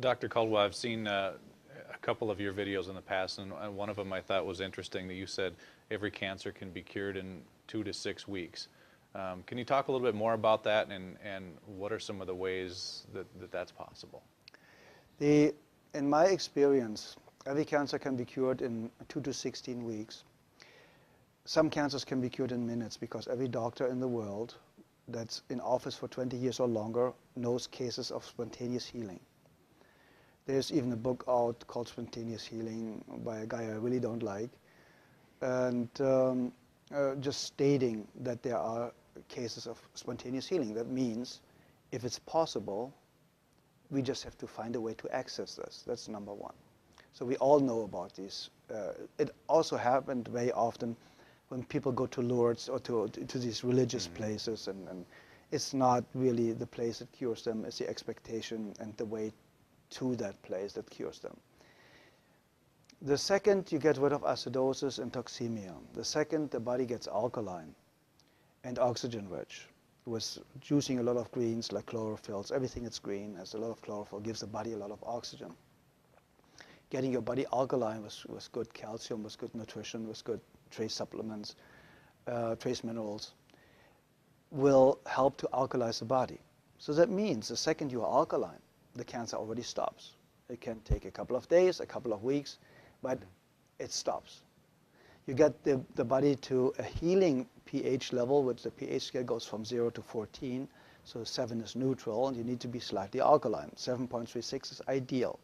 Dr. Caldwell, I've seen a couple of your videos in the past, and one of them I thought was interesting that you said every cancer can be cured in 2 to 6 weeks. Can you talk a little bit more about that, and what are some of the ways that that's possible? In my experience, every cancer can be cured in 2 to 16 weeks. Some cancers can be cured in minutes because every doctor in the world that's in office for 20 years or longer knows cases of spontaneous healing. There's even a book out called Spontaneous Healing by a guy I really don't like, and just stating that there are cases of spontaneous healing. That means if it's possible, we just have to find a way to access this. That's number one. So we all know about these. It also happened very often when people go to Lourdes or to these religious places, and it's not really the place that cures them, it's the expectation and the way to that place that cures them. The second, you get rid of acidosis and toxemia. The second, the body gets alkaline and oxygen rich, with juicing a lot of greens like chlorophylls. Everything that's green has a lot of chlorophyll, gives the body a lot of oxygen. Getting your body alkaline with good calcium, with good nutrition, with good trace supplements, trace minerals, will help to alkalize the body. So that means the second you are alkaline, the cancer already stops. It can take a couple of days, a couple of weeks, but it stops. You get the body to a healing pH level, which the pH scale goes from 0 to 14, so 7 is neutral, and you need to be slightly alkaline. 7.36 is ideal.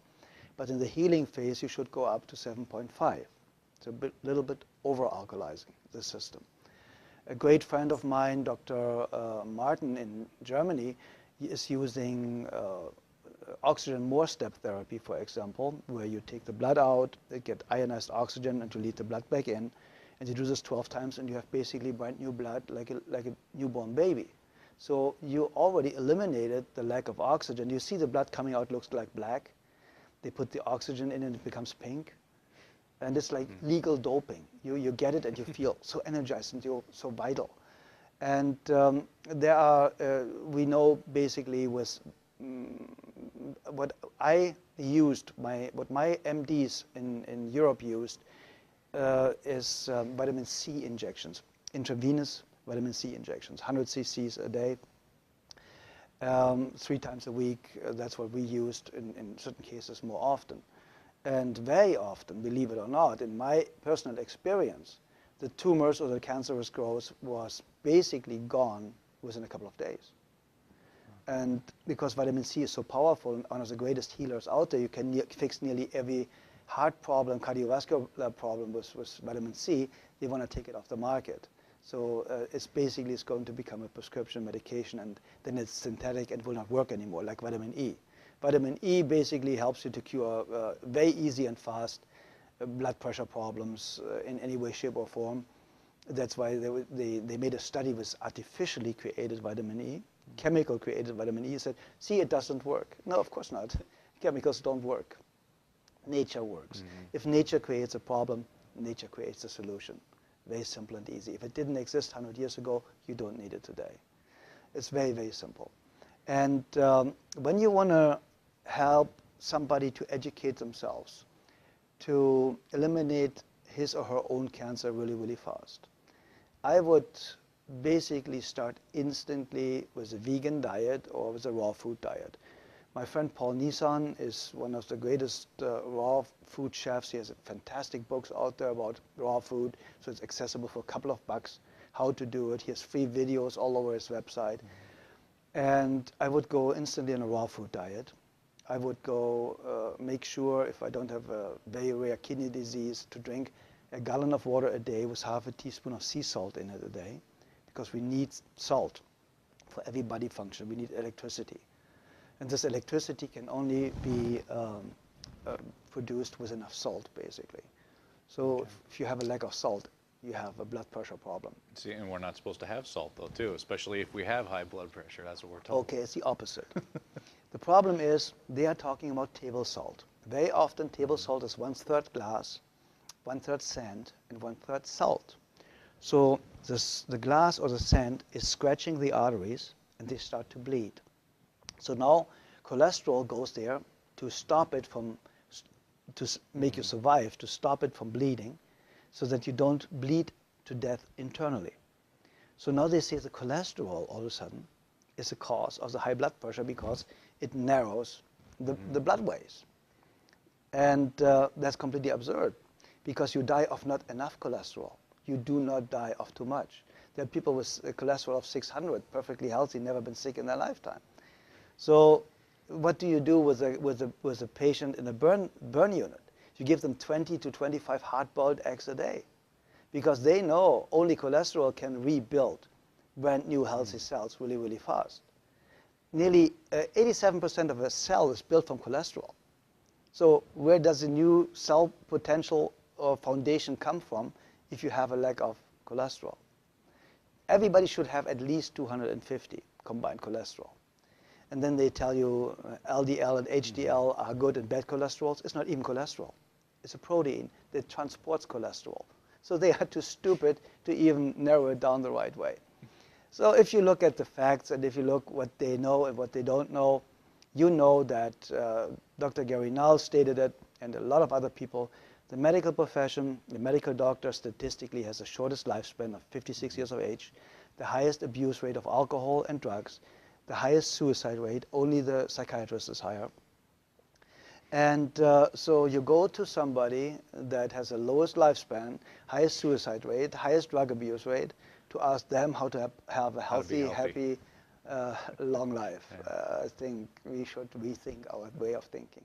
But in the healing phase, you should go up to 7.5. It's a little bit over-alkalizing the system. A great friend of mine, Dr. Martin in Germany, is using oxygen more step therapy, for example, where you take the blood out, get ionized oxygen, and you lead the blood back in. And you do this 12 times, and you have basically brand new blood like a newborn baby. So you already eliminated the lack of oxygen. You see the blood coming out looks like black. They put the oxygen in, and it becomes pink. And it's like legal doping. You get it, and you feel so energized, and you're so vital. And there are, we know basically with what I used, what my MDs in Europe used is vitamin C injections, intravenous vitamin C injections, 100 cc's a day, 3 times a week. That's what we used in certain cases more often. And very often, believe it or not, in my personal experience, the tumors or the cancerous growth was basically gone within a couple of days. And because vitamin C is so powerful and one of the greatest healers out there, you can fix nearly every heart problem, cardiovascular problem with vitamin C. They want to take it off the market. So it's going to become a prescription medication, and then it's synthetic and will not work anymore, like vitamin E. Vitamin E basically helps you to cure very easy and fast blood pressure problems in any way, shape, or form. That's why they made a study with artificially created vitamin E, chemical created vitamin E, said, see, it doesn't work. No, of course not. Chemicals don't work. Nature works. If nature creates a problem, nature creates a solution. Very simple and easy. If it didn't exist 100 years ago, you don't need it today. It's very, very simple. And when you want to help somebody to educate themselves, to eliminate his or her own cancer really, really fast, I would basically start instantly with a vegan diet or with a raw food diet. My friend Paul Nissan is one of the greatest raw food chefs. He has fantastic books out there about raw food, so it's accessible for a couple of bucks how to do it. He has free videos all over his website. And I would go instantly on a raw food diet. I would go make sure, if I don't have a very rare kidney disease, to drink a gallon of water a day with half a teaspoon of sea salt in it a day, because we need salt for every body function. We need electricity. And this electricity can only be produced with enough salt, basically. So if you have a lack of salt, you have a blood pressure problem. See, and we're not supposed to have salt, though, too, especially if we have high blood pressure. That's what we're told. Okay, it's the opposite. The problem is they are talking about table salt. Very often, table salt is 1/3 glass, 1/3 sand, and 1/3 salt. So the glass or the sand is scratching the arteries, and they start to bleed. So now cholesterol goes there to stop it from, make you survive, to stop it from bleeding, so that you don't bleed to death internally. So now they say the cholesterol all of a sudden is a cause of the high blood pressure because it narrows the blood ways. And that's completely absurd, because you die of not enough cholesterol. You do not die of too much. There are people with a cholesterol of 600, perfectly healthy, never been sick in their lifetime. So what do you do with a patient in a burn unit? You give them 20 to 25 hard-boiled eggs a day, because they know only cholesterol can rebuild brand new healthy cells really, really fast. Nearly 87% of a cell is built from cholesterol. So where does the new cell potential or foundation come from if you have a lack of cholesterol? Everybody should have at least 250 combined cholesterol. And then they tell you LDL and HDL are good and bad cholesterols. It's not even cholesterol. It's a protein that transports cholesterol. So they are too stupid to even narrow it down the right way. So if you look at the facts and if you look what they know and what they don't know, you know that Dr. Gary Null stated it, and a lot of other people. The medical profession, the medical doctor statistically has the shortest lifespan of 56 years of age, the highest abuse rate of alcohol and drugs, the highest suicide rate, only the psychiatrist is higher. And so you go to somebody that has the lowest lifespan, highest suicide rate, highest drug abuse rate, to ask them how to have a healthy, happy, long life. Yeah. I think we should rethink our way of thinking.